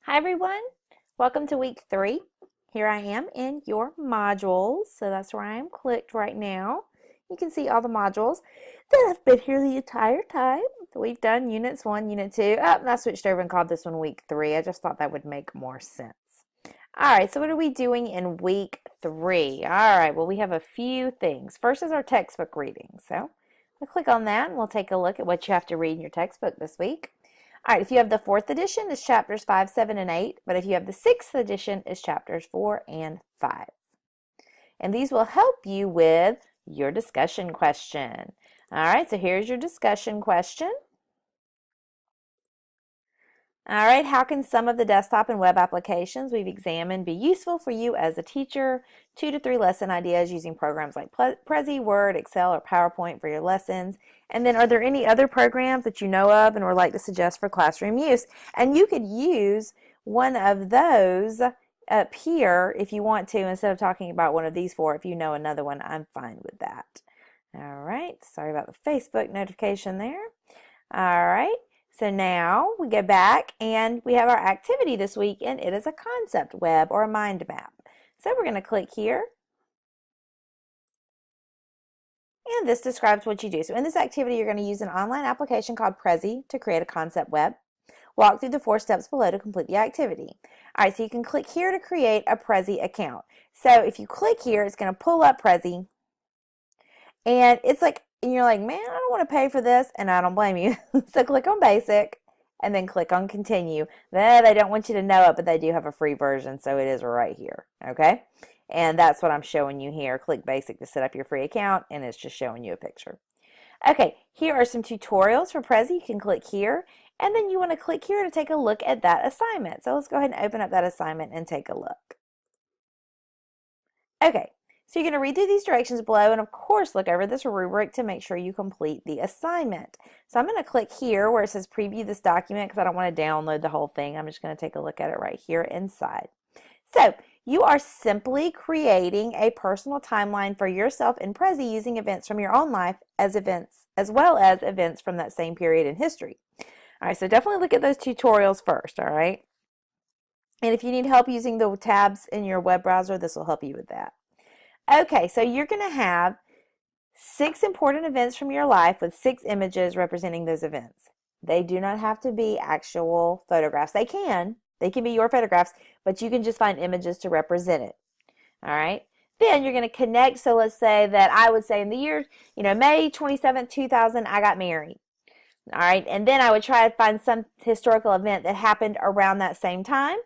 Hi everyone, welcome to week 3. Here I am in your modules, so that's where I am clicked right now. You can see all the modules that have been here the entire time. We've done units 1, unit 2. And I switched over and called this one week 3. I just thought that would make more sense. Alright, so what are we doing in week 3? Alright, well we have a few things. First is our textbook reading. So we'll click on that and we'll take a look at what you have to read in your textbook this week. All right, if you have the 4th edition, it's chapters 5, 7, and 8. But if you have the 6th edition, it's chapters 4 and 5. And these will help you with your discussion question. All right, so here's your discussion question. All right, how can some of the desktop and web applications we've examined be useful for you as a teacher? 2 to 3 lesson ideas using programs like Prezi, Word, Excel, or PowerPoint for your lessons. And then are there any other programs that you know of and would like to suggest for classroom use? And you could use one of those up here if you want to, instead of talking about one of these 4. If you know another one, I'm fine with that. All right, sorry about the Facebook notification there. All right. So now we go back and we have our activity this week, and it is a concept web or a mind map. So we're going to click here. And this describes what you do. So in this activity, you're going to use an online application called Prezi to create a concept web. Walk through the 4 steps below to complete the activity. All right, so you can click here to create a Prezi account. So if you click here, it's going to pull up Prezi. And it's like, and you're like, man, I don't want to pay for this, and I don't blame you. So click on basic and then click on continue. Then they don't want you to know it, but they do have a free version, so it is right here, okay? And that's what I'm showing you here. Click basic to set up your free account, and it's just showing you a picture. Okay, here are some tutorials for Prezi. You can click here, and then you want to click here to take a look at that assignment. So let's go ahead and open up that assignment and take a look. Okay. So you're going to read through these directions below and of course look over this rubric to make sure you complete the assignment. So I'm going to click here where it says preview this document because I don't want to download the whole thing. I'm just going to take a look at it right here inside. So you are simply creating a personal timeline for yourself in Prezi using events from your own life as well as events from that same period in history. All right, so definitely look at those tutorials first, all right? And if you need help using the tabs in your web browser, this will help you with that. Okay, so you're going to have 6 important events from your life with 6 images representing those events. They do not have to be actual photographs. They can be your photographs, but you can just find images to represent it. All right. Then you're going to connect. So let's say that I would say in the year, May 27th, 2000, I got married. All right. And then I would try to find some historical event that happened around that same time.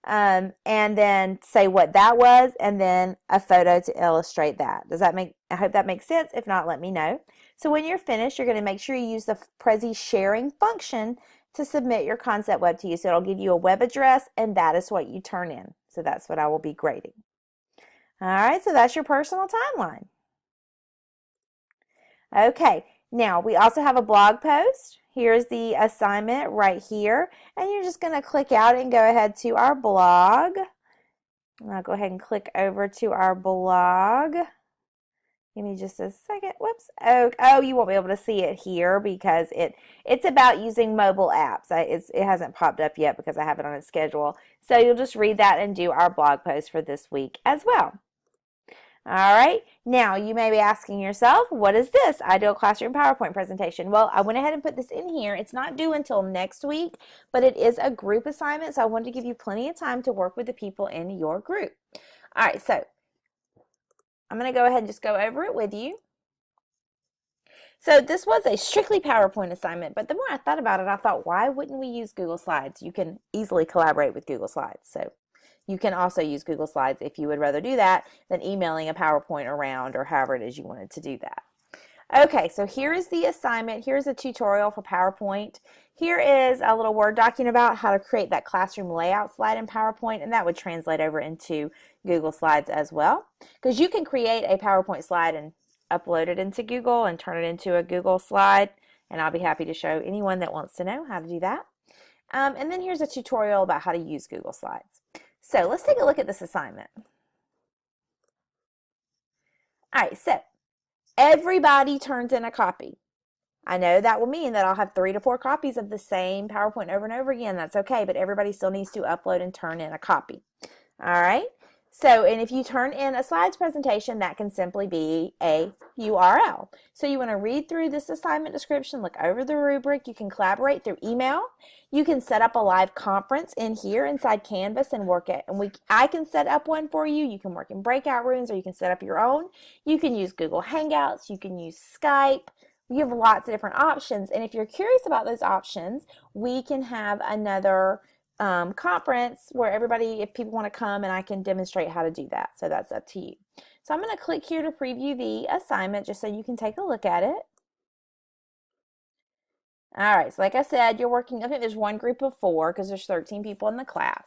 And then say what that was, and then a photo to illustrate that. I hope that makes sense. If not, let me know. So when you're finished, you're going to make sure you use the Prezi sharing function to submit your concept web to you. So it'll give you a web address, and that is what you turn in. So that's what I will be grading. All right, so that's your personal timeline. Okay, now we also have a blog post. Here's the assignment right here, and you're just going to click out and go ahead to our blog. I'll go ahead and click over to our blog. Give me just a second. Whoops. Oh, you won't be able to see it here because it's about using mobile apps. It hasn't popped up yet because I have it on a schedule. So you'll just read that and do our blog post for this week as well. All right, now you may be asking yourself, what is this? Ideal Classroom PowerPoint presentation. Well, I went ahead and put this in here. It's not due until next week, but it is a group assignment, so I wanted to give you plenty of time to work with the people in your group. All right, so I'm going to go ahead and just go over it with you. So this was a strictly PowerPoint assignment, but the more I thought about it, I thought, why wouldn't we use Google Slides? You can easily collaborate with Google Slides, so you can also use Google Slides if you would rather do that than emailing a PowerPoint around or however it is you wanted to do that. Okay, so here is the assignment. Here's a tutorial for PowerPoint. Here is a little Word document about how to create that classroom layout slide in PowerPoint, and that would translate over into Google Slides as well. Because you can create a PowerPoint slide and upload it into Google and turn it into a Google slide, and I'll be happy to show anyone that wants to know how to do that. And then here's a tutorial about how to use Google Slides. So let's take a look at this assignment. All right, so everybody turns in a copy. I know that will mean that I'll have 3 to 4 copies of the same PowerPoint over and over again. That's okay, but everybody still needs to upload and turn in a copy. All right. So, and if you turn in a slides presentation, that can simply be a URL. So you want to read through this assignment description, look over the rubric. You can collaborate through email. You can set up a live conference in here inside Canvas and work it. And I can set up one for you. You can work in breakout rooms, or you can set up your own. You can use Google Hangouts. You can use Skype. You have lots of different options. And if you're curious about those options, we can have another conference where everybody, if people want to come, and I can demonstrate how to do that. So that's up to you. So I'm going to click here to preview the assignment just so you can take a look at it. All right, so like I said, you're working, I think there's one group of 4 because there's 13 people in the class.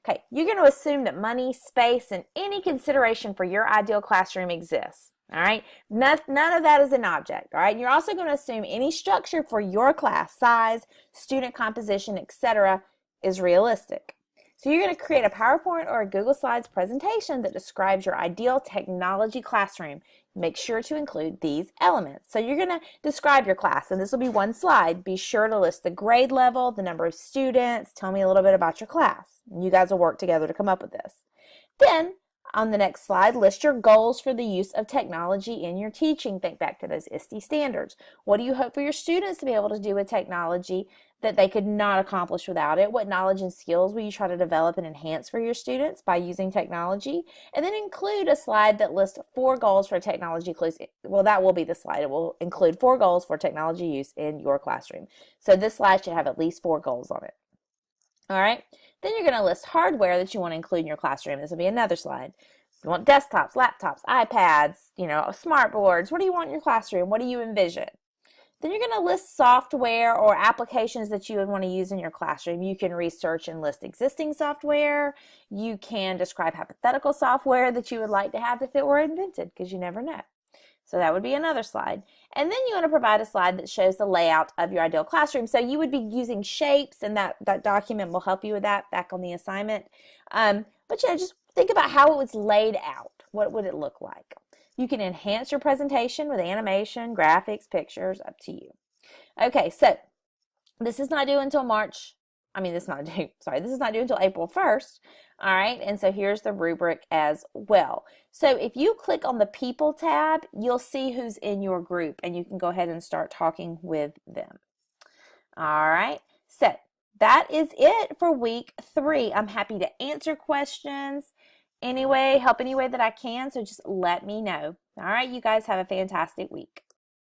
Okay, you're going to assume that money, space, and any consideration for your ideal classroom exists. All right, none of that is an object. All right, and you're also going to assume any structure for your class, size, student composition, etc., is realistic. So you're going to create a PowerPoint or a Google Slides presentation that describes your ideal technology classroom. Make sure to include these elements. So you're going to describe your class, and this will be one slide. Be sure to list the grade level, the number of students, tell me a little bit about your class. And you guys will work together to come up with this. Then, on the next slide, list your goals for the use of technology in your teaching. Think back to those ISTE standards. What do you hope for your students to be able to do with technology that they could not accomplish without it? What knowledge and skills will you try to develop and enhance for your students by using technology? And then include a slide that lists 4 goals for technology use. Well, that will be the slide. It will include 4 goals for technology use in your classroom. So this slide should have at least 4 goals on it. All right. Then you're going to list hardware that you want to include in your classroom. This will be another slide. You want desktops, laptops, iPads, smart boards. What do you want in your classroom? What do you envision? Then you're going to list software or applications that you would want to use in your classroom. You can research and list existing software. You can describe hypothetical software that you would like to have if it were invented, because you never know. So that would be another slide. And then you want to provide a slide that shows the layout of your ideal classroom. So you would be using shapes, and that document will help you with that back on the assignment. But just think about how it was laid out. What would it look like? You can enhance your presentation with animation, graphics, pictures, up to you. Okay, so this is not due until this is not due until April 1st. All right, and so here's the rubric as well. So if you click on the People tab, you'll see who's in your group, and you can go ahead and start talking with them. All right, so that is it for week 3. I'm happy to answer questions help any way that I can, so just let me know. All right, you guys have a fantastic week.